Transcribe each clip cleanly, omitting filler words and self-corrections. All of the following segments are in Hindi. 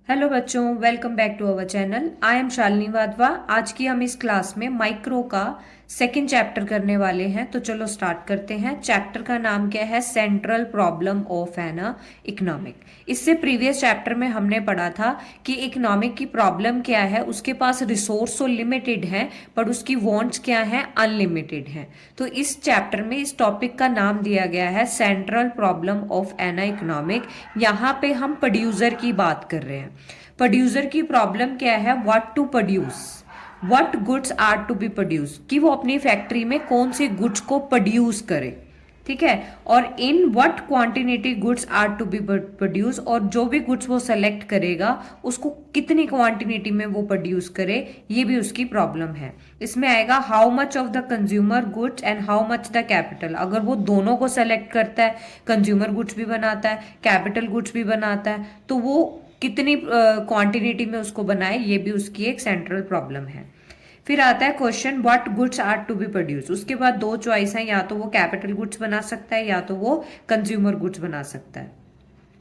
हेलो बच्चों, welcome back to our channel. I am Shalini Wadhwa. आज की हम इस क्लास में माइक्रो का सेकंड चैप्टर करने वाले हैं। तो चलो स्टार्ट करते हैं। चैप्टर का नाम क्या है? Central problem of an economic. इससे प्रीवियस चैप्टर में हमने पढ़ा था कि इकोनॉमिक की प्रॉब्लम क्या है। उसके पास रिसोर्स तो लिमिटेड हैं पर उसकी वांट्स क्या हैं? अनलिमिटेड हैं। तो इस चैप्टर में इस टॉपिक का नाम दिया गया है central problem of an economic. यहाँ पे हम प्रोड्यूसर की बात कर रहे हैं। प्रोड्यूसर की प्रॉब्लम क्या है? What to produce, what goods are to be produce, कि वो अपनी फैक्ट्री में कौन से गुड्स को प्रोड्यूस करे। ठीक है। और in what quantity goods are to be produce, और जो भी गुड्स वो सेलेक्ट करेगा उसको कितनी क्वांटिटी में वो प्रोड्यूस करे, ये भी उसकी प्रॉब्लम है। इसमें आएगा how much of the consumer goods and how much the capital. अगर वो दोनों को सेलेक्ट करता है, कंज्यूमर गुड्स भी बनाता है, कैपिटल गुड्स भी बनाता है, तो वो कितनी क्वांटिटी में उसको बनाए, ये भी उसकी एक सेंट्रल प्रॉब्लम है। फिर आता है question what goods are to be produce. उसके बाद दो चॉइस है, या तो वो कैपिटल गुड्स बना सकता है या तो वो कंज्यूमर गुड्स बना सकता है,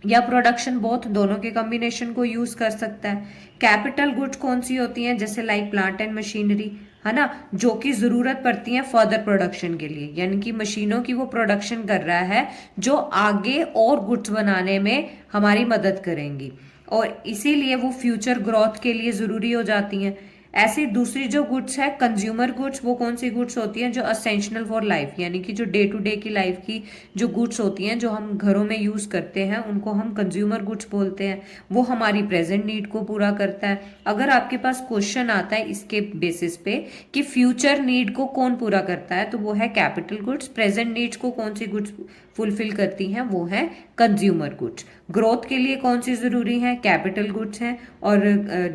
या प्रोडक्शन बोथ, दोनों के कॉम्बिनेशन को यूज कर सकता है। कैपिटल गुड्स कौन सी होती हैं? जैसे लाइक प्लांट एंड मशीनरी, है ना, जो कि जरूरत पड़ती है फर्दर प्रोडक्शन के लिए, यानी कि मशीनों की वो प्रोडक्शन कर रहा है जो आगे और गुड्स बनाने में हमारी मदद करेंगी, और इसीलिए वो फ्यूचर ग्रोथ के लिए जरूरी हो जाती हैं। ऐसी दूसरी जो गुड्स है कंज्यूमर गुड्स, वो कौन सी गुड्स होती हैं? जो असेंशियल फॉर लाइफ, यानी कि जो डे टू डे की लाइफ की जो गुड्स होती हैं, जो हम घरों में यूज करते हैं, उनको हम कंज्यूमर गुड्स बोलते हैं। वो हमारी प्रेजेंट नीड को पूरा करता है। अगर आपके पास क्वेश्चन आता है इसके बेसिस पे कि फ्यूचर नीड को कौन पूरा करता है, तो वो है कैपिटल गुड्स। प्रेजेंट नीड्स को कौन सी गुड्स फुलफिल करती हैं? वो है कंज्यूमर गुड्स। ग्रोथ के लिए कौन सी जरूरी है? कैपिटल गुड्स हैं। और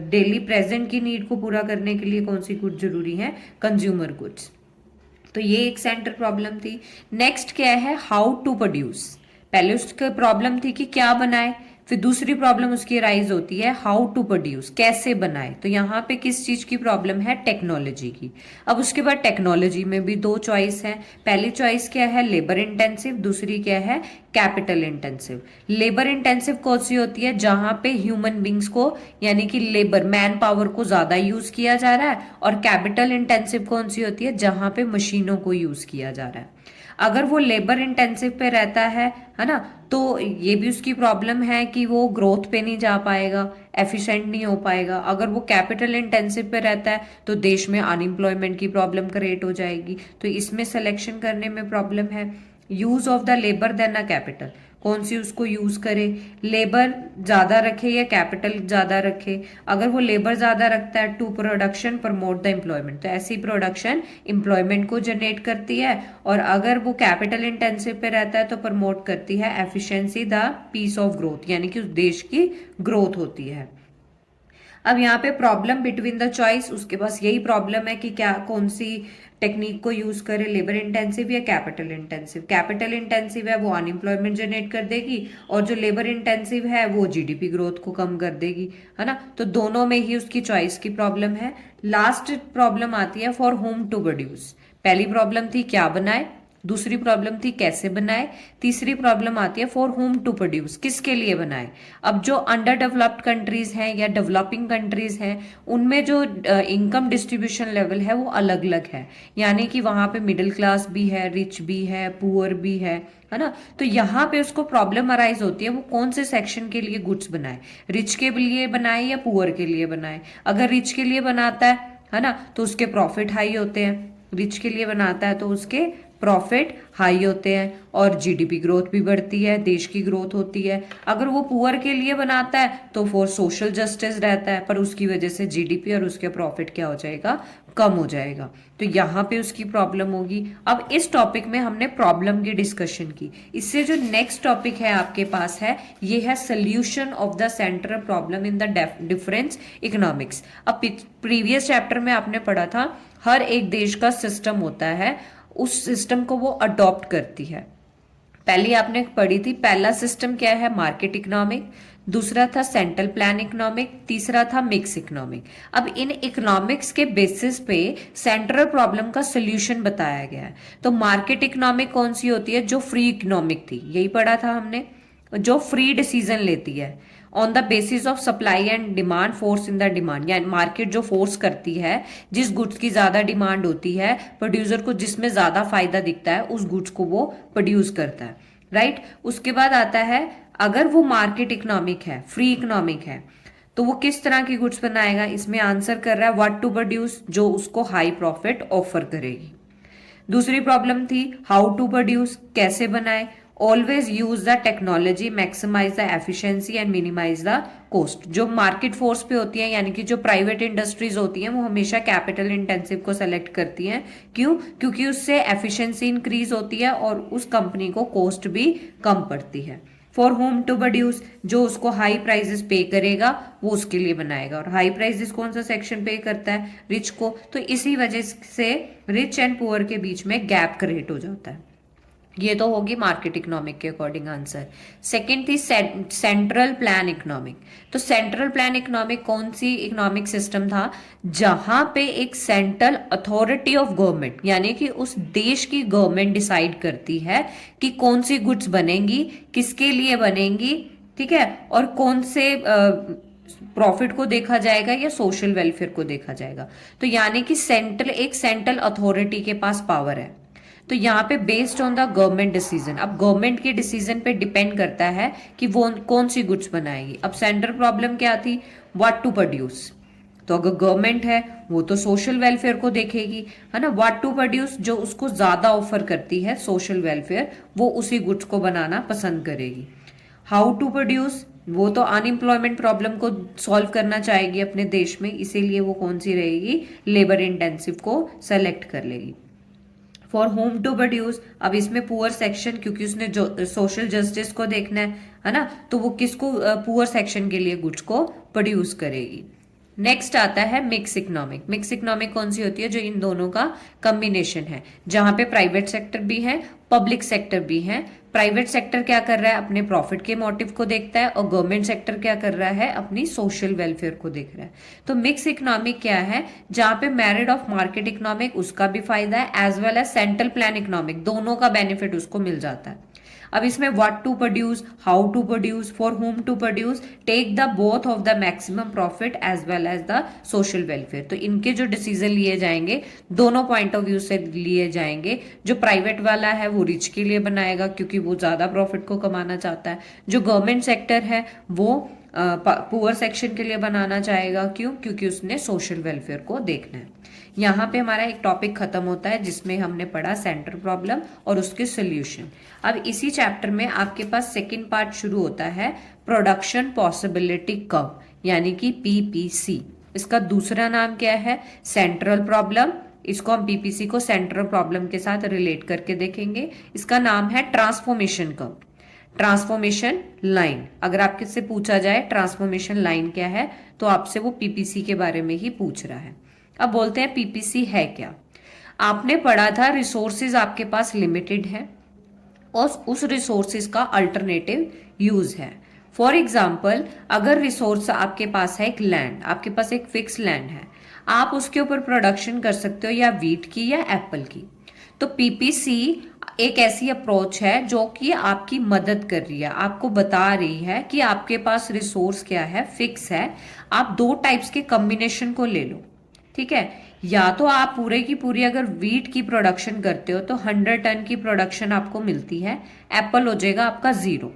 डेली प्रेजेंट की नीड को पूरा करने के लिए कौन सी गुड्स जरूरी है? Consumer goods. तो ये एक सेंटर प्रॉब्लम थी। नेक्स्ट क्या है? How to produce. पहले उसकी प्रॉब्लम थी कि क्या बनाए, फिर दूसरी प्रॉब्लम उसकी राइज होती है हाउ टू प्रोड्यूस, कैसे बनाए। तो यहाँ पे किस चीज की प्रॉब्लम है? टेक्नोलॉजी की। अब उसके बाद टेक्नोलॉजी में भी दो चॉइस है। पहली चॉइस क्या है? Labour intensive. दूसरी क्या है? Capital intensive. लेबर इंटेंसिव कौन सी होती है? जहां पे ह्यूमन बींग्स को, यानी कि लेबर मैन पावर को ज्यादा यूज किया जा रहा है। और कैपिटल इंटेंसिव कौन सी होती है? जहां पे मशीनों को यूज किया जा रहा है। अगर वो लेबर इंटेंसिव पे रहता है ना, तो ये भी उसकी प्रॉब्लम है कि वो ग्रोथ पे नहीं जा पाएगा, एफिशिएंट नहीं हो पाएगा। अगर वो कैपिटल इंटेंसिव पे रहता है तो देश में अनएम्प्लॉयमेंट की प्रॉब्लम क्रिएट हो जाएगी। तो इसमें सिलेक्शन करने में प्रॉब्लम है। Use of the labour then a capital, कौन सी उसको यूज करे, लेबर ज्यादा रखे या कैपिटल ज्यादा रखे। अगर वो लेबर ज्यादा रखता है to production promote the employment, तो ऐसी प्रोडक्शन एम्प्लॉयमेंट को जनरेट करती है। और अगर वो कैपिटल इंटेंसिव पे रहता है तो प्रमोट करती है efficiency the peace of growth, यानी कि उस देश की ग्रोथ होती है। अब यहाँ पे प्रॉब्लम बिटवीन द चॉइस, उसके पास यही प्रॉब्लम है कि क्या कौन सी टेक्निक को यूज करे, लेबर इंटेंसिव या कैपिटल इंटेंसिव। कैपिटल इंटेंसिव है वो अनएम्प्लॉयमेंट जनरेट कर देगी, और जो लेबर इंटेंसिव है वो जीडीपी ग्रोथ को कम कर देगी, है ना। तो दोनों में ही उसकी चॉइस की प्रॉब्लम है। लास्ट प्रॉब्लम आती है फॉर होम टू प्रोड्यूस। पहली प्रॉब्लम थी क्या बनाए, दूसरी प्रॉब्लम थी कैसे बनाए, तीसरी प्रॉब्लम आती है फॉर होम टू प्रोड्यूस, किसके लिए बनाए। अब जो अंडर डेवलप्ड कंट्रीज हैं या डेवलपिंग कंट्रीज हैं, उनमें जो इनकम डिस्ट्रीब्यूशन लेवल है वो अलग अलग है, यानी कि वहां पे मिडिल क्लास भी है, रिच भी है, पुअर भी है ना। तो यहाँ पे उसको प्रॉब्लम अराइज होती है वो कौन से सेक्शन के लिए गुड्स बनाए, रिच के लिए बनाए या पुअर के लिए बनाए। अगर रिच के लिए बनाता है ना, तो उसके प्रॉफिट हाई होते हैं। रिच के लिए बनाता है तो उसके प्रॉफिट हाई होते हैं और जीडीपी ग्रोथ भी बढ़ती है, देश की ग्रोथ होती है। अगर वो पुअर के लिए बनाता है तो फॉर सोशल जस्टिस रहता है, पर उसकी वजह से जीडीपी और उसके प्रॉफिट क्या हो जाएगा? कम हो जाएगा। तो यहाँ पे उसकी प्रॉब्लम होगी। अब इस टॉपिक में हमने प्रॉब्लम की डिस्कशन की। इससे जो नेक्स्ट टॉपिक है आपके पास है, ये है solution of the central problem in the difference economics. अब प्रीवियस चैप्टर में आपने पढ़ा था हर एक देश का सिस्टम होता है, उस सिस्टम को वो अडॉप्ट करती है। पहले आपने पढ़ी थी, पहला सिस्टम क्या है? Market economic. दूसरा था सेंट्रल प्लान इकोनॉमिक। तीसरा था मिक्स इकोनॉमिक। अब इन इकोनॉमिक्स के बेसिस पे सेंट्रल प्रॉब्लम का सोल्यूशन बताया गया है। तो मार्केट इकोनॉमिक कौन सी होती है? जो फ्री इकोनॉमिक थी, यही पढ़ा था हमने, जो फ्री डिसीजन लेती है। On the basis of supply and demand, force in the demand, यानी मार्केट जो फोर्स करती है, जिस गुड्स की ज्यादा डिमांड होती है, प्रोड्यूसर को जिसमें ज्यादा फायदा दिखता है उस गुड्स को वो प्रोड्यूस करता है, राइट। उसके बाद आता है, अगर वो मार्केट इकोनॉमिक है, फ्री इकोनॉमिक है, तो वो किस तरह की गुड्स बनाएगा। इसमें आंसर कर रहा है व्हाट टू प्रोड्यूस, जो उसको हाई प्रॉफिट ऑफर करेगी। दूसरी प्रॉब्लम थी हाउ टू प्रोड्यूस, कैसे बनाए। Always use the technology, maximise the efficiency and minimise the cost. जो मार्केट फोर्स पे होती है, यानी कि जो प्राइवेट इंडस्ट्रीज होती हैं, वो हमेशा कैपिटल इंटेंसिव को सेलेक्ट करती हैं। क्यों? क्योंकि उससे एफिशिएंसी इंक्रीज होती है और उस कंपनी को कॉस्ट भी कम पड़ती है। फॉर होम टू प्रोड्यूस, जो उसको हाई प्राइजेस पे करेगा वो उसके लिए बनाएगा। और हाई प्राइजेस कौन सा सेक्शन पे करता है? रिच को। तो इसी वजह से रिच एंड पुअर के बीच में गैप क्रिएट हो जाता है। ये तो होगी मार्केट इकोनॉमिक के अकॉर्डिंग आंसर। सेकंड थी सेंट्रल प्लान इकोनॉमिक। तो सेंट्रल प्लान इकोनॉमिक कौन सी इकोनॉमिक सिस्टम था? जहां पे एक सेंट्रल अथॉरिटी ऑफ गवर्नमेंट, यानी कि उस देश की गवर्नमेंट डिसाइड करती है कि कौन सी गुड्स बनेंगी, किसके लिए बनेंगी, ठीक है, और कौन से प्रॉफिट को देखा जाएगा या सोशल वेलफेयर को देखा जाएगा। तो यानी कि एक सेंट्रल अथॉरिटी के पास पावर है। तो यहाँ पे based on the government decision, अब गवर्नमेंट के डिसीजन पे डिपेंड करता है कि वो कौन सी गुड्स बनाएगी। अब सेंट्रल प्रॉब्लम क्या थी? What to produce. तो अगर गवर्नमेंट है वो तो सोशल वेलफेयर को देखेगी, है ना। व्हाट टू प्रोड्यूस, जो उसको ज्यादा ऑफर करती है सोशल वेलफेयर, वो उसी गुड्स को बनाना पसंद करेगी। हाउ टू प्रोड्यूस, वो तो अनएम्प्लॉयमेंट प्रॉब्लम को सॉल्व करना चाहेगी अपने देश में, इसीलिए वो कौन सी रहेगी? लेबर इंटेंसिव को सेलेक्ट कर लेगी। फॉर होम टू प्रोड्यूस, अब इसमें पुअर सेक्शन, क्योंकि उसने जो सोशल जस्टिस को देखना है ना, तो वो किसको, पुअर सेक्शन के लिए गुड्स को प्रोड्यूस करेगी। नेक्स्ट आता है मिक्स इकोनॉमिक। मिक्स इकोनॉमिक कौन सी होती है? जो इन दोनों का कॉम्बिनेशन है, जहां पे प्राइवेट सेक्टर भी है, पब्लिक सेक्टर भी है। प्राइवेट सेक्टर क्या कर रहा है? अपने प्रॉफिट के मोटिव को देखता है, और गवर्नमेंट सेक्टर क्या कर रहा है? अपनी सोशल वेलफेयर को देख रहा है। तो मिक्स इकोनॉमिक क्या है? जहां पे मेरिट ऑफ मार्केट इकोनॉमिक, उसका भी फायदा है, as well as central plan economic, दोनों का बेनिफिट उसको मिल जाता है। अब इसमें what to produce, how to produce, for whom to produce, take the both of the maximum profit as well as the social welfare. तो इनके जो डिसीजन लिए जाएंगे दोनों पॉइंट ऑफ व्यू से लिए जाएंगे। जो प्राइवेट वाला है वो रिच के लिए बनाएगा क्योंकि वो ज्यादा प्रॉफिट को कमाना चाहता है। जो गवर्नमेंट सेक्टर है वो पुअर सेक्शन के लिए बनाना चाहेगा। क्यों? क्योंकि उसने सोशल वेलफेयर को देखना है। यहाँ पे हमारा एक टॉपिक खत्म होता है जिसमें हमने पढ़ा सेंट्रल प्रॉब्लम और उसके सोल्यूशन। अब इसी चैप्टर में आपके पास सेकंड पार्ट शुरू होता है, प्रोडक्शन पॉसिबिलिटी कर्व, यानी कि पीपीसी। इसका दूसरा नाम क्या है? Central problem. इसको हम पीपीसी को सेंट्रल प्रॉब्लम के साथ रिलेट करके देखेंगे। इसका नाम है ट्रांसफॉर्मेशन कर्व, ट्रांसफॉर्मेशन लाइन। अगर आपके से पूछा जाए ट्रांसफॉर्मेशन लाइन क्या है, तो आपसे वो पीपीसी के बारे में ही पूछ रहा है। अब बोलते हैं पीपीसी है क्या। आपने पढ़ा था रिसोर्सेज आपके पास लिमिटेड है और उस रिसोर्सेज का अल्टरनेटिव यूज है। फॉर एग्जाम्पल, अगर रिसोर्स आपके पास है एक लैंड, आपके पास एक फिक्स लैंड है, आप उसके ऊपर प्रोडक्शन कर सकते हो या वीट की या एप्पल की। तो पीपीसी एक ऐसी अप्रोच है जो कि आपकी मदद कर रही है, आपको बता रही है कि आपके पास रिसोर्स क्या है, फिक्स है। आप दो टाइप्स के कॉम्बिनेशन को ले लो, ठीक है। या तो आप पूरे की पूरी अगर वीट की प्रोडक्शन करते हो तो 100 टन की प्रोडक्शन आपको मिलती है, एप्पल हो जाएगा आपका 0।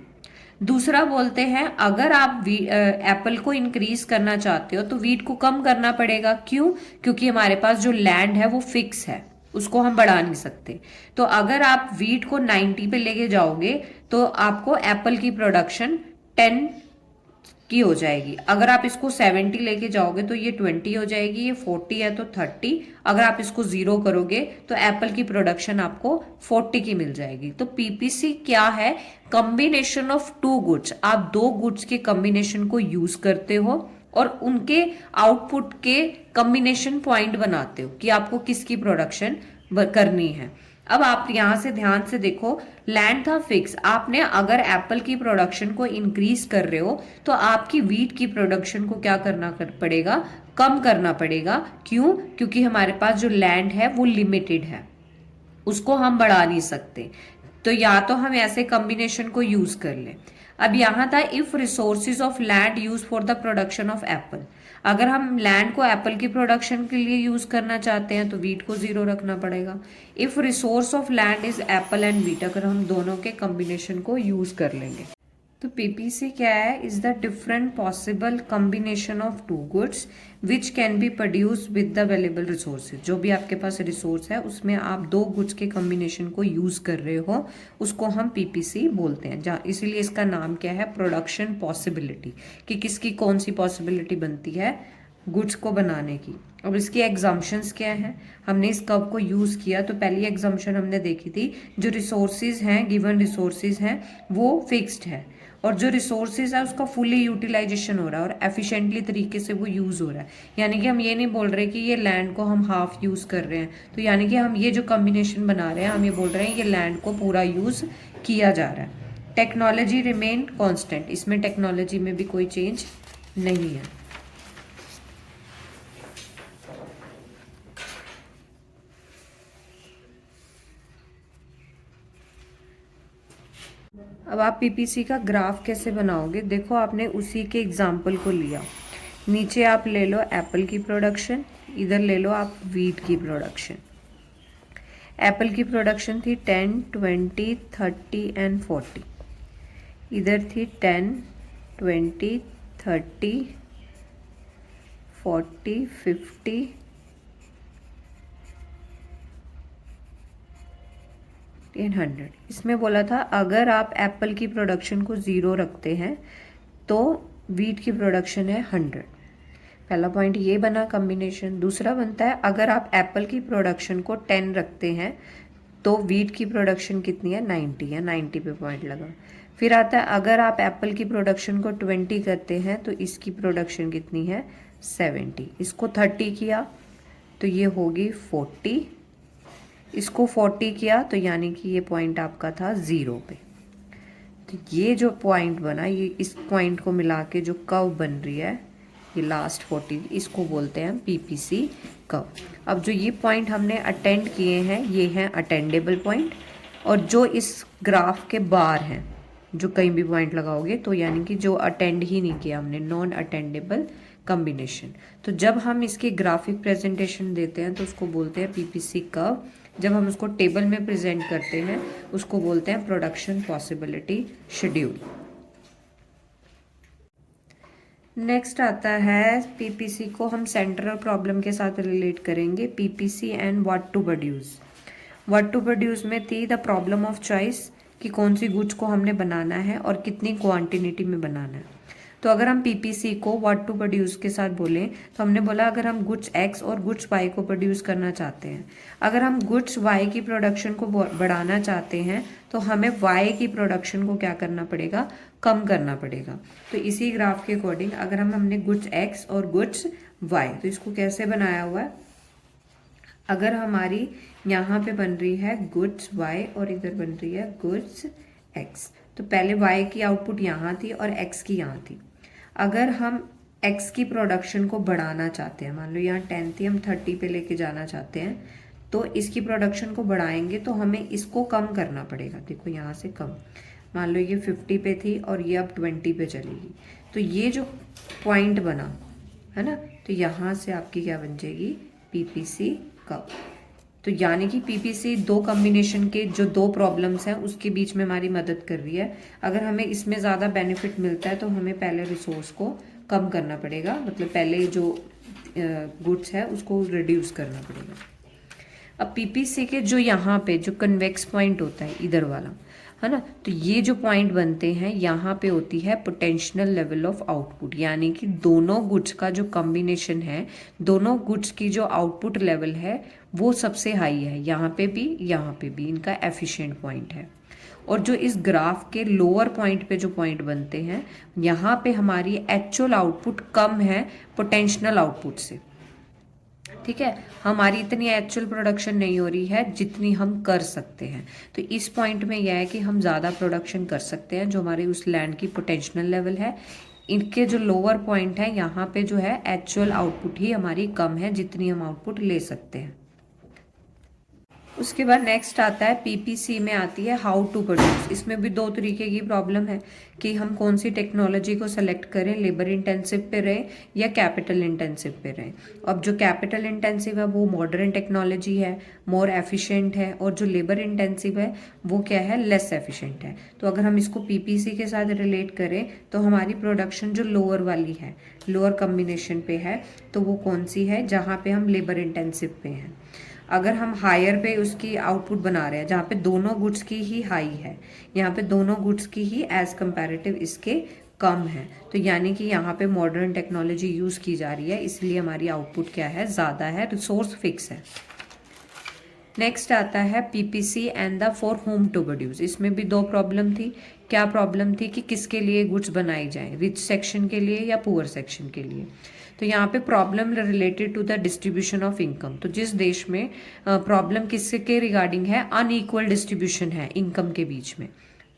दूसरा बोलते हैं अगर आप एप्पल को इंक्रीज करना चाहते हो तो वीट को कम करना पड़ेगा। क्यों? क्योंकि हमारे पास जो लैंड है वो फिक्स है, उसको हम बढ़ा नहीं सकते। तो अगर आप वीट को 90 पे लेके जाओगे तो आपको एप्पल की प्रोडक्शन 10 की हो जाएगी। अगर आप इसको 70 लेके जाओगे तो ये 20 हो जाएगी, ये 40 है तो 30। अगर आप इसको 0 करोगे तो एप्पल की प्रोडक्शन आपको 40 की मिल जाएगी। तो पीपीसी क्या है? Combination of two goods. आप दो गुड्स के कॉम्बिनेशन को यूज करते हो और उनके आउटपुट के कॉम्बिनेशन पॉइंट बनाते हो कि आपको किसकी प्रोडक्शन करनी है। अब आप यहां से ध्यान से देखो, लैंड था फिक्स, आपने अगर एप्पल की प्रोडक्शन को इंक्रीज कर रहे हो तो आपकी वीट की प्रोडक्शन को क्या करना पड़ेगा? कम करना पड़ेगा। क्यों? क्योंकि हमारे पास जो लैंड है वो लिमिटेड है, उसको हम बढ़ा नहीं सकते। तो या तो हम ऐसे कॉम्बिनेशन को यूज कर लें। अब यहाँ था if resources of land use for the production of Apple. अगर हम लैंड को एप्पल की प्रोडक्शन के लिए यूज करना चाहते हैं तो वीट को 0 रखना पड़ेगा। If resource of land is Apple and wheat, अगर हम दोनों के कॉम्बिनेशन को यूज कर लेंगे तो पीपीसी क्या है, is the different possible combination of two goods which can be produce with the available resources. जो भी आपके पास रिसोर्स है उसमें आप दो गुड्स के कॉम्बिनेशन को यूज कर रहे हो, उसको हम पीपीसी बोलते हैं। जहाँ इसीलिए इसका नाम क्या है, प्रोडक्शन पॉसिबिलिटी, कि किसकी कौन सी पॉसिबिलिटी बनती है गुड्स को बनाने की। अब इसकी एग्जाम्पशंस क्या हैं, हमने इस कर्व को यूज किया तो पहली एग्जाम्पशन हमने देखी थी, जो रिसोर्सेज हैं, गिवन रिसोर्सेज हैं वो फिक्स्ड है और जो रिसोर्सेज है उसका फुली यूटिलाइजेशन हो रहा है और एफिशिएंटली तरीके से वो यूज हो रहा है। यानी कि हम ये नहीं बोल रहे कि ये लैंड को हम हाफ यूज कर रहे हैं, तो यानी कि हम ये जो कॉम्बिनेशन बना रहे हैं हम ये बोल रहे हैं ये लैंड को पूरा यूज किया जा रहा है। टेक्नोलॉजी रिमेन कॉन्स्टेंट, इसमें टेक्नोलॉजी में भी कोई चेंज नहीं है। अब आप पीपीसी का ग्राफ कैसे बनाओगे, देखो आपने उसी के एग्जाम्पल को लिया, नीचे आप ले लो एप्पल की प्रोडक्शन, इधर ले लो आप वीट की प्रोडक्शन। एप्पल की प्रोडक्शन थी 10, 20, 30 एंड 40, इधर थी 10, 20, 30, 40, 50 100। इसमें बोला था अगर आप एप्पल की प्रोडक्शन को 0 रखते हैं तो वीट की प्रोडक्शन है 100। पहला पॉइंट ये बना कॉम्बिनेशन। दूसरा बनता है अगर आप एप्पल की प्रोडक्शन को 10 रखते हैं तो वीट की प्रोडक्शन कितनी है, 90 है, 90 पे पॉइंट लगा। फिर आता है अगर आप एप्पल की प्रोडक्शन को 20 करते हैं तो इसकी प्रोडक्शन कितनी है, 70। इसको 30 किया तो ये होगी 40, इसको 40 किया तो यानी कि ये पॉइंट आपका था 0 पे। तो ये जो पॉइंट बना, ये इस पॉइंट को मिला के जो कर्व बन रही है ये लास्ट 40, इसको बोलते हैं पीपीसी कर्व। अब जो ये पॉइंट हमने अटेंड किए हैं ये हैं अटेंडेबल पॉइंट, और जो इस ग्राफ के बार हैं, जो कहीं भी पॉइंट लगाओगे तो यानी कि जो अटेंड ही नहीं किया हमने, नॉन अटेंडेबल कॉम्बिनेशन। तो जब हम इसकी ग्राफिक प्रेजेंटेशन देते हैं तो उसको बोलते हैं पीपीसी कर्व। जब हम उसको टेबल में प्रेजेंट करते हैं उसको बोलते हैं प्रोडक्शन पॉसिबिलिटी शेड्यूल। नेक्स्ट आता है पीपीसी को हम सेंट्रल प्रॉब्लम के साथ रिलेट करेंगे, PPC and what to produce. What to produce में थी द प्रॉब्लम ऑफ चॉइस, कि कौन सी गुड्स को हमने बनाना है और कितनी क्वांटिटी में बनाना है। तो अगर हम पीपीसी को व्हाट टू प्रोड्यूस के साथ बोलें तो हमने बोला अगर हम गुड्स एक्स और गुड्स वाई को प्रोड्यूस करना चाहते हैं, अगर हम गुड्स वाई की प्रोडक्शन को बढ़ाना चाहते हैं तो हमें वाई की प्रोडक्शन को क्या करना पड़ेगा, कम करना पड़ेगा। तो इसी ग्राफ के अकॉर्डिंग अगर हमने गुड्स एक्स और गुड्स वाई, तो इसको कैसे बनाया हुआ है, अगर हमारी यहाँ पे बन रही है गुड्स वाई और इधर बन रही है गुड्स एक्स, तो पहले वाई की आउटपुट यहाँ थी और एक्स की यहाँ थी। अगर हम एक्स की प्रोडक्शन को बढ़ाना चाहते हैं, मान लो यहाँ 10 थी, हम 30 पे लेके जाना चाहते हैं, तो इसकी प्रोडक्शन को बढ़ाएंगे तो हमें इसको कम करना पड़ेगा। देखो यहाँ से कम, मान लो ये 50 पे थी और ये अब 20 पे चलेगी, तो ये जो पॉइंट बना है ना, तो यहाँ से आपकी क्या बन जाएगी, पीपीसी कर्व। तो यानी कि पीपीसी दो कॉम्बिनेशन के जो दो प्रॉब्लम्स हैं उसके बीच में हमारी मदद कर रही है। अगर हमें इसमें ज़्यादा बेनिफिट मिलता है तो हमें पहले रिसोर्स को कम करना पड़ेगा, मतलब पहले जो गुड्स है उसको रिड्यूस करना पड़ेगा। अब पीपीसी के जो यहाँ पे जो कन्वेक्स पॉइंट होता है इधर वाला, है ना, तो ये जो पॉइंट बनते हैं यहाँ पे होती है पोटेंशियल लेवल ऑफ आउटपुट, यानी कि दोनों गुड्स का जो कॉम्बिनेशन है, दोनों गुड्स की जो आउटपुट लेवल है वो सबसे हाई है, यहाँ पे भी इनका एफिशिएंट पॉइंट है। और जो इस ग्राफ के लोअर पॉइंट पे जो पॉइंट बनते हैं, यहाँ पे हमारी एक्चुअल आउटपुट कम है पोटेंशियल आउटपुट से। ठीक है, हमारी इतनी एक्चुअल प्रोडक्शन नहीं हो रही है जितनी हम कर सकते हैं। तो इस पॉइंट में यह है कि हम ज़्यादा प्रोडक्शन कर सकते हैं जो हमारे उस लैंड की पोटेंशियल लेवल है। इनके जो लोअर पॉइंट है यहाँ पे जो है एक्चुअल आउटपुट ही हमारी कम है जितनी हम आउटपुट ले सकते हैं। उसके बाद नेक्स्ट आता है पीपीसी में आती है हाउ टू प्रोड्यूस। इसमें भी दो तरीके की प्रॉब्लम है कि हम कौन सी टेक्नोलॉजी को सेलेक्ट करें, लेबर इंटेंसिव पे रहे या कैपिटल इंटेंसिव पे रहे। अब जो कैपिटल इंटेंसिव है वो मॉडर्न टेक्नोलॉजी है, मोर एफिशिएंट है, और जो लेबर इंटेंसिव है वो क्या है, लेस एफिशिएंट है। तो अगर हम इसको पीपीसी के साथ रिलेट करें तो हमारी प्रोडक्शन जो लोअर वाली है, लोअर कॉम्बिनेशन पे है, तो वो कौन सी है, जहाँ पे हम लेबर इंटेंसिव पे हैं। अगर हम हायर पे उसकी आउटपुट बना रहे हैं जहाँ पे दोनों गुड्स की ही हाई है, यहाँ पे दोनों गुड्स की ही एज कंपैरेटिव इसके कम है, तो यानी कि यहाँ पे मॉडर्न टेक्नोलॉजी यूज़ की जा रही है, इसलिए हमारी आउटपुट क्या है, ज़्यादा है, रिसोर्स फिक्स है। नेक्स्ट आता है PPC and the for whom to produce. इसमें भी दो प्रॉब्लम थी। क्या प्रॉब्लम थी कि किसके लिए गुड्स बनाई जाए, रिच सेक्शन के लिए या पुअर सेक्शन के लिए। तो यहाँ पे problem related to the distribution of income. तो जिस देश में प्रॉब्लम किसके रिगार्डिंग है, अनइक्वल डिस्ट्रीब्यूशन है इनकम के बीच में,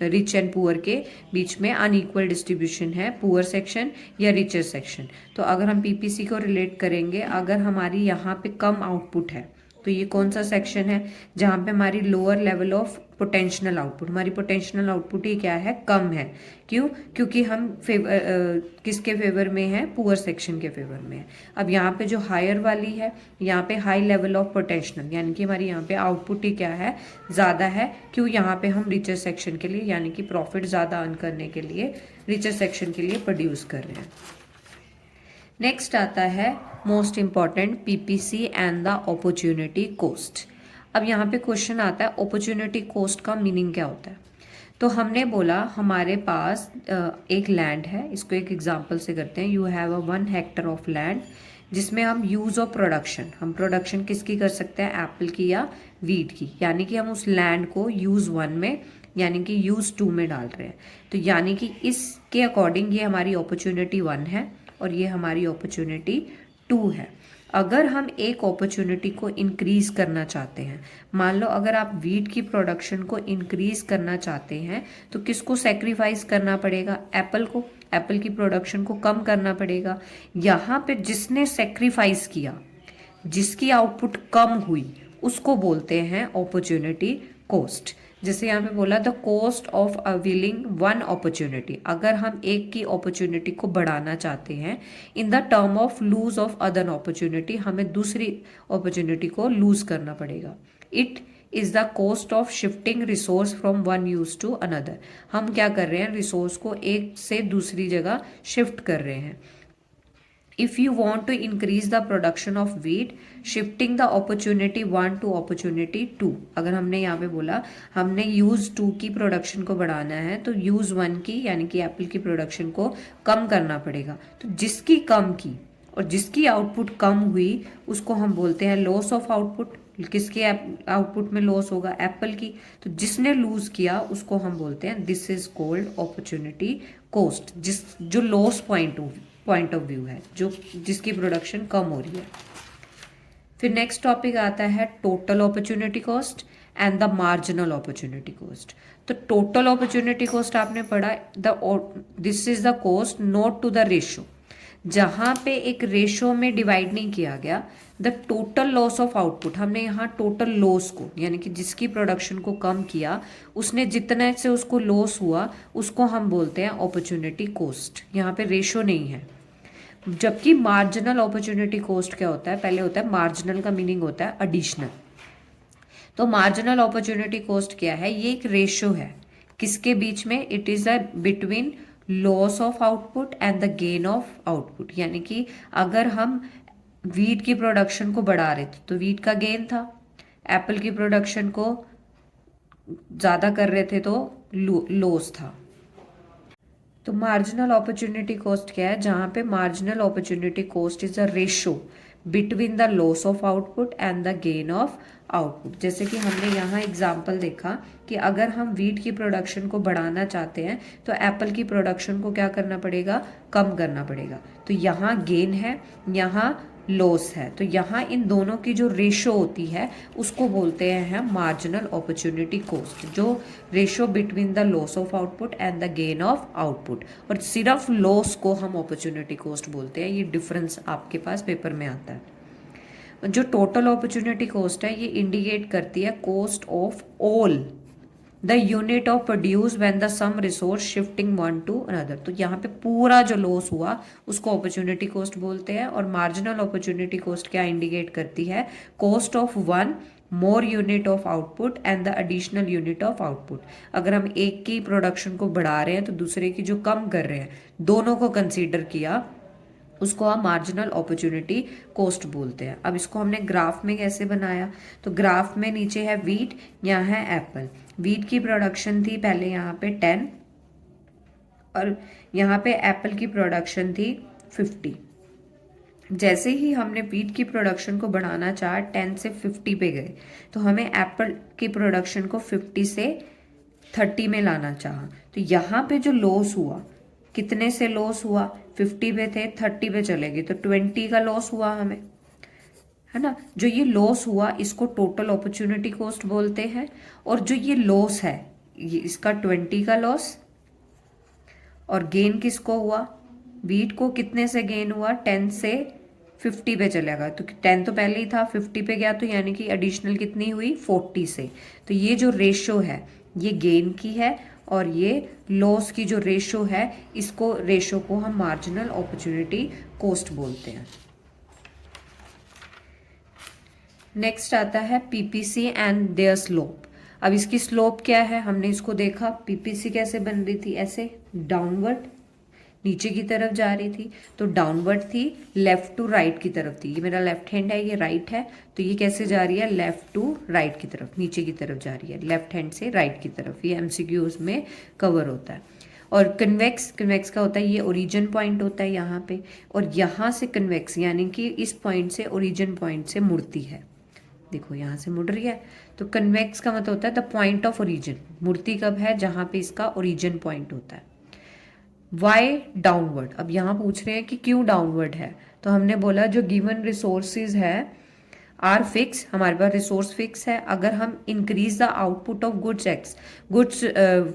रिच एंड पुअर के बीच में अनइक्वल डिस्ट्रीब्यूशन है, पुअर सेक्शन या रिचर सेक्शन। तो अगर हम पीपीसी को रिलेट करेंगे, अगर हमारी यहाँ पे कम आउटपुट है तो ये कौन सा सेक्शन है, जहाँ पे हमारी lower level of potential output, हमारी पोटेंशियल आउटपुट ही क्या है, कम है। क्यों, क्योंकि हम किसके फेवर में है, पुअर सेक्शन के फेवर में है। अब यहाँ पे जो हायर वाली है, यहाँ पे हाई लेवल ऑफ पोटेंशियल, यानी कि हमारी यहाँ पे आउटपुट ही क्या है, ज़्यादा है। क्यों, यहाँ पे हम रिचर सेक्शन के लिए, यानी कि प्रॉफिट ज़्यादा अर्न करने के लिए रिचर सेक्शन के लिए प्रोड्यूस कर रहे हैं। नेक्स्ट आता है most important PPC and the opportunity cost. अब यहाँ पे क्वेश्चन आता है अपॉर्चुनिटी कॉस्ट का मीनिंग क्या होता है। तो हमने बोला हमारे पास एक लैंड है, इसको एक एग्जांपल से करते हैं। You have a 1 Hector of land, जिसमें हम यूज़ ऑफ प्रोडक्शन, हम प्रोडक्शन किसकी कर सकते हैं, एप्पल की या वीट की, यानी कि हम उस लैंड को यूज़ 1 में यानी कि यूज़ 2 में डाल रहे हैं। तो यानी कि इसके अकॉर्डिंग ये हमारी अपॉर्चुनिटी 1 है और ये हमारी अपॉर्चुनिटी 2 है। अगर हम एक अपॉर्चुनिटी को इंक्रीज करना चाहते हैं, मान लो अगर आप वीट की प्रोडक्शन को इंक्रीज करना चाहते हैं तो किसको सेक्रीफाइस करना पड़ेगा, एप्पल को, एप्पल की प्रोडक्शन को कम करना पड़ेगा। यहाँ पे जिसने सेक्रीफाइस किया, जिसकी आउटपुट कम हुई, उसको बोलते हैं अपॉर्चुनिटी कॉस्ट। जैसे यहाँ पे बोला the cost of availing 1 opportunity, अगर हम एक की अपॉर्चुनिटी को बढ़ाना चाहते हैं in the term of lose of other opportunity, हमें दूसरी अपॉर्चुनिटी को लूज करना पड़ेगा। It is the cost of shifting resource from 1 use to another, हम क्या कर रहे हैं, रिसोर्स को एक से दूसरी जगह शिफ्ट कर रहे हैं। If you want to increase the production of wheat, shifting the opportunity 1 to opportunity 2, अगर हमने यहाँ पे बोला हमने यूज 2 की प्रोडक्शन को बढ़ाना है तो यूज 1 की यानी कि एप्पल की प्रोडक्शन को कम करना पड़ेगा। तो जिसकी कम की और जिसकी आउटपुट कम हुई उसको हम बोलते हैं लॉस ऑफ आउटपुट। किसके आउटपुट में लॉस होगा, एप्पल की। तो जिसने लूज किया उसको हम बोलते हैं this is called opportunity cost, जो लॉस पॉइंट ऑफ व्यू है, जो जिसकी प्रोडक्शन कम हो रही है। फिर नेक्स्ट टॉपिक आता है total opportunity cost and the marginal opportunity cost. तो टोटल अपॉर्चुनिटी कॉस्ट आपने पढ़ा, this is the cost not to the ratio, जहां पे एक रेशो में डिवाइड नहीं किया गया। The total loss of output, हमने यहाँ टोटल लॉस को यानी कि जिसकी प्रोडक्शन को कम किया, उसने जितने से उसको लॉस हुआ उसको हम बोलते हैं अपॉर्चुनिटी कॉस्ट। यहाँ पे रेशो नहीं है। जबकि मार्जिनल अपॉर्चुनिटी कॉस्ट क्या होता है, पहले होता है मार्जिनल का मीनिंग होता है एडिशनल। तो मार्जिनल अपॉर्चुनिटी कॉस्ट क्या है, ये एक रेशो है किसके बीच में, it is a between loss of output and the gain of output. यानी कि अगर हम वीट की प्रोडक्शन को बढ़ा रहे थे तो वीट का गेन था, एप्पल की प्रोडक्शन को ज्यादा कर रहे थे तो लॉस था। तो मार्जिनल अपॉर्चुनिटी कॉस्ट क्या है, जहां पे marginal opportunity cost is a ratio between the loss of output and the gain of output. जैसे कि हमने यहाँ एग्जाम्पल देखा कि अगर हम वीट की प्रोडक्शन को बढ़ाना चाहते हैं तो एप्पल की प्रोडक्शन को क्या करना पड़ेगा, कम करना पड़ेगा। तो यहाँ गेन है, यहाँ लॉस है, तो यहाँ इन दोनों की जो रेशो होती है उसको बोलते हैं मार्जिनल अपॉर्चुनिटी कॉस्ट, जो ratio between the loss of output and the gain of output. और सिर्फ लॉस को हम अपॉर्चुनिटी कॉस्ट बोलते हैं। ये डिफरेंस आपके पास पेपर में आता है। जो टोटल अपॉर्चुनिटी कॉस्ट है ये इंडिकेट करती है cost of all the unit of produce when the some resource shifting one to another. तो यहाँ पे पूरा जो लॉस हुआ उसको अपॉर्चुनिटी कॉस्ट बोलते हैं। और मार्जिनल अपॉर्चुनिटी कॉस्ट क्या इंडिकेट करती है? Cost of one more unit of output and the additional unit of output. अगर हम एक की प्रोडक्शन को बढ़ा रहे हैं तो दूसरे की जो कम कर रहे हैं, दोनों को कंसीडर किया, उसको हम मार्जिनल अपॉर्चुनिटी कॉस्ट बोलते हैं। अब इसको हमने ग्राफ में कैसे बनाया? तो ग्राफ में नीचे है वीट, यहाँ है एप्पल। वीट की प्रोडक्शन थी पहले यहाँ पे 10 और यहाँ पे एप्पल की प्रोडक्शन थी 50। जैसे ही हमने वीट की प्रोडक्शन को बढ़ाना चाहा, 10 से 50 पे गए, तो हमें एप्पल की प्रोडक्शन को 50 से 30 में लाना चाहा। तो यहाँ पे जो लॉस हुआ, कितने से लॉस हुआ? 50 पे थे, 30 पे चले गए, तो 20 का लॉस हुआ हमें, है ना। जो ये लॉस हुआ इसको टोटल अपॉर्चुनिटी कॉस्ट बोलते हैं। और जो ये लॉस है ये इसका 20 का लॉस, और गेन किसको हुआ? वीट को कितने से गेन हुआ? 10 से 50 पे चलेगा। तो 10 तो पहले ही था, 50 पे गया, तो यानी कि एडिशनल कितनी हुई? 40 से। तो ये जो रेशो है ये गेन की है, और ये लॉस की जो रेशो है, इसको रेशो को हम मार्जिनल अपॉर्चुनिटी कॉस्ट बोलते हैं। नेक्स्ट आता है पीपीसी एंड देयर स्लोप। अब इसकी स्लोप क्या है? हमने इसको देखा, पीपीसी कैसे बन रही थी? ऐसे डाउनवर्ड नीचे की तरफ जा रही थी, तो डाउनवर्ड थी, लेफ्ट टू राइट की तरफ थी। ये मेरा लेफ्ट हैंड है, ये राइट है, तो ये कैसे जा रही है? लेफ्ट टू राइट की तरफ, नीचे की तरफ जा रही है, लेफ्ट हैंड से राइट की तरफ। ये एमसीक्यूज में कवर होता है। और कन्वेक्स, कन्वेक्स का होता है ये ओरिजिन पॉइंट होता है यहाँ पे, और यहाँ से कन्वेक्स यानी कि इस पॉइंट से ओरिजिन पॉइंट से मुड़ती है। देखो यहाँ से मुड़ रही है, तो कन्वेक्स का मतलब होता है द पॉइंट ऑफ ओरिजिन। मुड़ती कब है? जहाँ पे इसका ओरिजिन पॉइंट होता है। Why downward? अब यहाँ पूछ रहे हैं कि क्यों डाउनवर्ड है, तो हमने बोला जो गिवन रिसोर्सेज है आर फिक्स, हमारे पास रिसोर्स फिक्स है। अगर हम increase the output of goods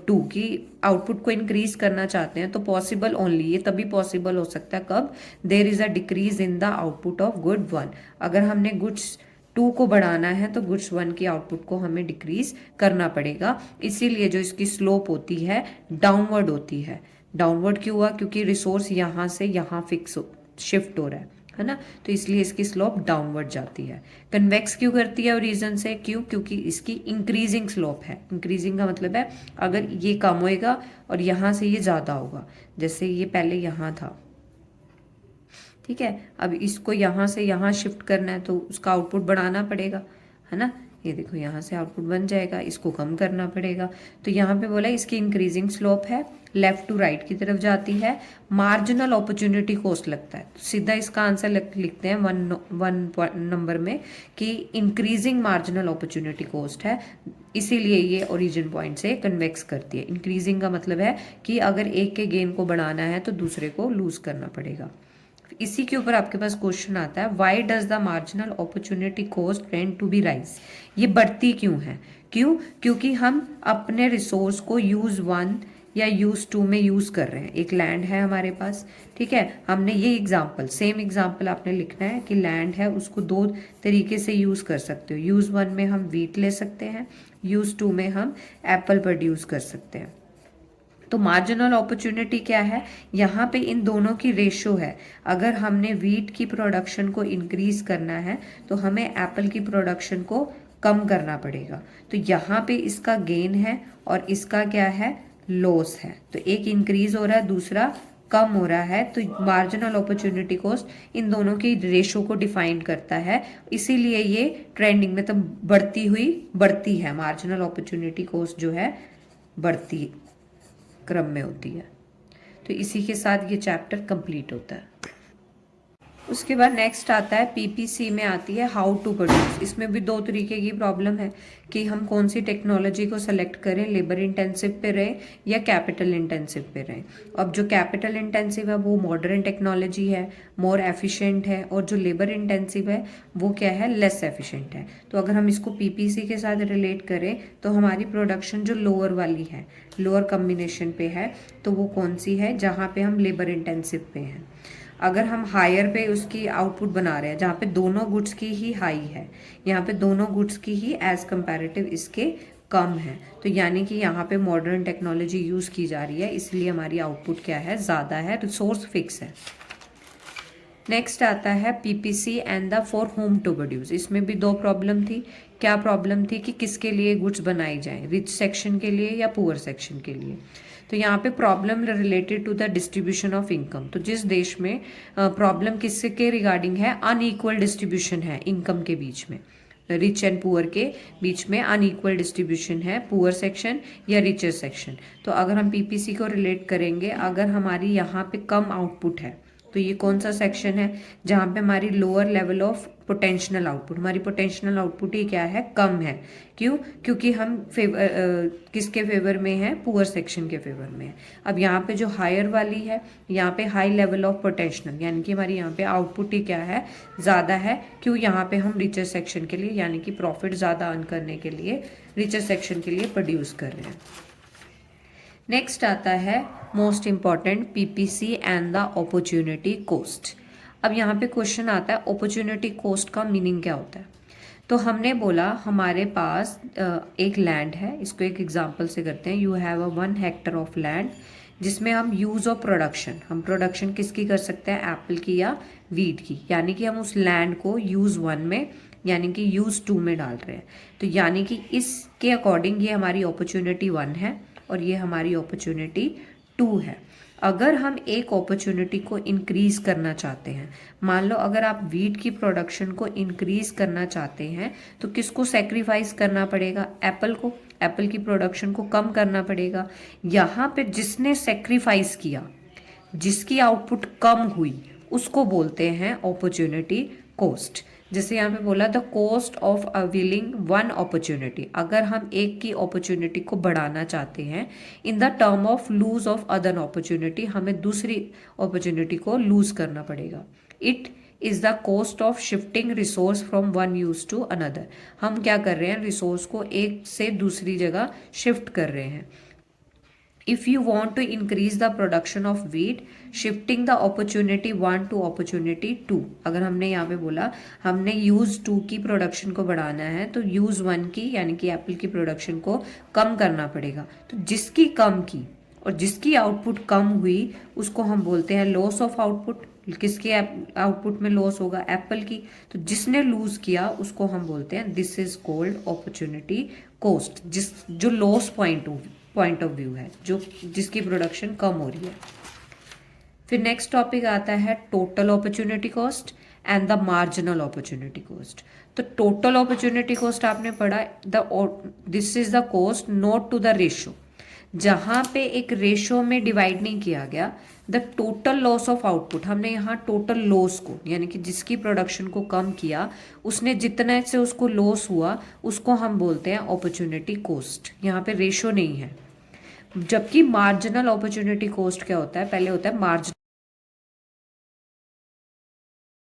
two की आउटपुट को इंक्रीज करना चाहते हैं, तो पॉसिबल ओनली, ये तभी पॉसिबल हो सकता है कब? There is a decrease in the output of good 1। अगर हमने गुड्स 2 को बढ़ाना है तो गुड्स 1 की आउटपुट को हमें डिक्रीज करना पड़ेगा। इसीलिए जो इसकी स्लोप होती है डाउनवर्ड होती है। डाउनवर्ड क्यों हुआ? क्योंकि रिसोर्स यहाँ से यहाँ फिक्स शिफ्ट हो रहा है ना, तो इसलिए इसकी स्लोप डाउनवर्ड जाती है। कन्वेक्स क्यों करती है ओरिजिन से? क्यों? क्योंकि इसकी इंक्रीजिंग स्लोप है। इंक्रीजिंग का मतलब है अगर ये कम होएगा और यहाँ से ये ज़्यादा होगा, जैसे ये पहले यहाँ था, ठीक है, अब इसको यहाँ से यहाँ शिफ्ट करना है तो उसका आउटपुट बढ़ाना पड़ेगा, है ना। ये देखो यहाँ से आउटपुट बन जाएगा, इसको कम करना पड़ेगा। तो यहाँ पे बोला इसकी इंक्रीजिंग स्लोप है, लेफ्ट टू राइट की तरफ जाती है। मार्जिनल अपॉर्चुनिटी कॉस्ट लगता है, तो सीधा इसका आंसर लिखते हैं वन नंबर में कि इंक्रीजिंग मार्जिनल अपॉर्चुनिटी कॉस्ट है, इसीलिए ये ओरिजिन पॉइंट से कन्वेक्स करती है। इंक्रीजिंग का मतलब है कि अगर एक के गेन को बढ़ाना है तो दूसरे को लूज करना पड़ेगा। इसी के ऊपर आपके पास क्वेश्चन आता है, why does the marginal opportunity cost tend to be rise? ये बढ़ती क्यों है? क्यों? क्योंकि हम अपने रिसोर्स को यूज 1 या यूज 2 में यूज कर रहे हैं। एक लैंड है हमारे पास, ठीक है, हमने ये एग्जाम्पल, सेम एग्जाम्पल आपने लिखना है कि लैंड है, उसको 2 तरीके से यूज कर सकते हो। यूज 1 में हम वीट ले सकते हैं, यूज 2 में हम एप्पल प्रोड्यूस कर सकते हैं। तो मार्जिनल अपॉर्चुनिटी क्या है? यहाँ पे इन दोनों की रेशो है। अगर हमने वीट की प्रोडक्शन को इंक्रीज करना है तो हमें एप्पल की प्रोडक्शन को कम करना पड़ेगा। तो यहाँ पे इसका गेन है और इसका क्या है? लॉस है। तो एक इंक्रीज हो रहा है, दूसरा कम हो रहा है। तो मार्जिनल अपॉर्चुनिटी कॉस्ट इन दोनों की रेशो को डिफाइन करता है, इसीलिए ये ट्रेंडिंग में तब बढ़ती है। मार्जिनल अपॉर्चुनिटी कॉस्ट जो है बढ़ती क्रम में होती है। तो इसी के साथ ये चैप्टर कंप्लीट होता है। उसके बाद नेक्स्ट आता है पीपीसी में आती है हाउ टू प्रोड्यूस। इसमें भी 2 तरीके की प्रॉब्लम है कि हम कौन सी टेक्नोलॉजी को सेलेक्ट करें, लेबर इंटेंसिव पे रहें या कैपिटल इंटेंसिव पे रहें। अब जो कैपिटल इंटेंसिव है वो मॉडर्न टेक्नोलॉजी है, मोर एफिशिएंट है, और जो लेबर इंटेंसिव है वो क्या है? लेस एफिशिएंट है। तो अगर हम इसको पीपीसी के साथ रिलेट करें तो हमारी प्रोडक्शन जो लोअर वाली है, लोअर कॉम्बिनेशन पे है, तो वो कौन सी है? जहाँ पे हम लेबर इंटेंसिव पे हैं। अगर हम हायर पे उसकी आउटपुट बना रहे हैं जहाँ पे दोनों गुड्स की ही हाई है, यहाँ पे दोनों गुड्स की ही एज कंपैरेटिव इसके कम है, तो यानी कि यहाँ पे मॉडर्न टेक्नोलॉजी यूज़ की जा रही है, इसलिए हमारी आउटपुट क्या है, ज़्यादा है, रिसोर्स फिक्स है। नेक्स्ट आता है PPC and the for whom to produce. इसमें भी दो प्रॉब्लम थी। क्या प्रॉब्लम थी कि किसके लिए गुड्स बनाई जाए, रिच सेक्शन के लिए या पुअर सेक्शन के लिए। तो यहाँ पे problem related to the distribution of income. तो जिस देश में प्रॉब्लम किसके रिगार्डिंग है, अनइक्वल डिस्ट्रीब्यूशन है इनकम के बीच में, रिच एंड पुअर के बीच में अनइक्वल डिस्ट्रीब्यूशन है, पुअर सेक्शन या रिचर सेक्शन। तो अगर हम पीपीसी को रिलेट करेंगे, अगर हमारी यहाँ पे कम आउटपुट है तो ये कौन सा सेक्शन है, जहाँ पे हमारी lower level of potential output, हमारी पोटेंशियल आउटपुट ही क्या है, कम है। क्यों? क्योंकि हम किसके फेवर में है, पुअर सेक्शन के फेवर में है। अब यहाँ पे जो हायर वाली है, यहाँ पे हाई लेवल ऑफ पोटेंशियल, यानी कि हमारी यहाँ पे आउटपुट ही क्या है, ज़्यादा है। क्यों? यहाँ पे हम रिचर सेक्शन के लिए, यानी कि प्रॉफिट ज़्यादा अर्न करने के लिए रिचर सेक्शन के लिए प्रोड्यूस कर रहे हैं। नेक्स्ट आता है most important PPC and the opportunity cost. अब यहाँ पे क्वेश्चन आता है अपॉर्चुनिटी कॉस्ट का मीनिंग क्या होता है। तो हमने बोला हमारे पास एक लैंड है, इसको एक एग्जांपल से करते हैं। You have a 1 Hector of land, जिसमें हम यूज़ ऑफ प्रोडक्शन, हम प्रोडक्शन किसकी कर सकते हैं, एप्पल की या वीट की, यानी कि हम उस लैंड को यूज़ 1 में यानी कि यूज़ 2 में डाल रहे हैं। तो यानी कि इसके अकॉर्डिंग ये हमारी अपॉर्चुनिटी 1 है और ये हमारी अपॉर्चुनिटी 2 है। अगर हम एक अपॉर्चुनिटी को इंक्रीज करना चाहते हैं, मान लो अगर आप वीट की प्रोडक्शन को इंक्रीज करना चाहते हैं तो किसको सेक्रीफाइस करना पड़ेगा, एप्पल को, एप्पल की प्रोडक्शन को कम करना पड़ेगा। यहाँ पे जिसने सेक्रीफाइस किया, जिसकी आउटपुट कम हुई, उसको बोलते हैं अपॉर्चुनिटी कॉस्ट। जैसे यहाँ पे बोला the cost of availing 1 opportunity, अगर हम एक की अपॉर्चुनिटी को बढ़ाना चाहते हैं in the term of lose of other opportunity, हमें दूसरी अपॉर्चुनिटी को लूज करना पड़ेगा। It is the cost of shifting resource from 1 use to another, हम क्या कर रहे हैं, रिसोर्स को एक से दूसरी जगह शिफ्ट कर रहे हैं। If you want to increase the production of wheat, shifting the opportunity 1 to opportunity 2, अगर हमने यहाँ पे बोला हमने यूज 2 की प्रोडक्शन को बढ़ाना है तो यूज 1 की यानी कि एप्पल की प्रोडक्शन को कम करना पड़ेगा। तो जिसकी कम की और जिसकी आउटपुट कम हुई उसको हम बोलते हैं लॉस ऑफ आउटपुट। किसके आउटपुट में लॉस होगा, एप्पल की। तो जिसने लूज किया उसको हम बोलते हैं this is called opportunity cost, जो लॉस पॉइंट ऑफ व्यू है, जो जिसकी प्रोडक्शन कम हो रही है। फिर नेक्स्ट टॉपिक आता है total opportunity cost and the marginal opportunity cost. तो टोटल अपॉर्चुनिटी कॉस्ट आपने पढ़ा, this is the cost not to the ratio, जहां पे एक रेशो में डिवाइड नहीं किया गया। The total loss of output, हमने यहाँ टोटल लॉस को यानी कि जिसकी प्रोडक्शन को कम किया, उसने जितने से उसको लॉस हुआ उसको हम बोलते हैं अपॉर्चुनिटी कॉस्ट। यहाँ पे रेशो नहीं है। जबकि मार्जिनल अपॉर्चुनिटी कॉस्ट क्या होता है, पहले होता है मार्जिन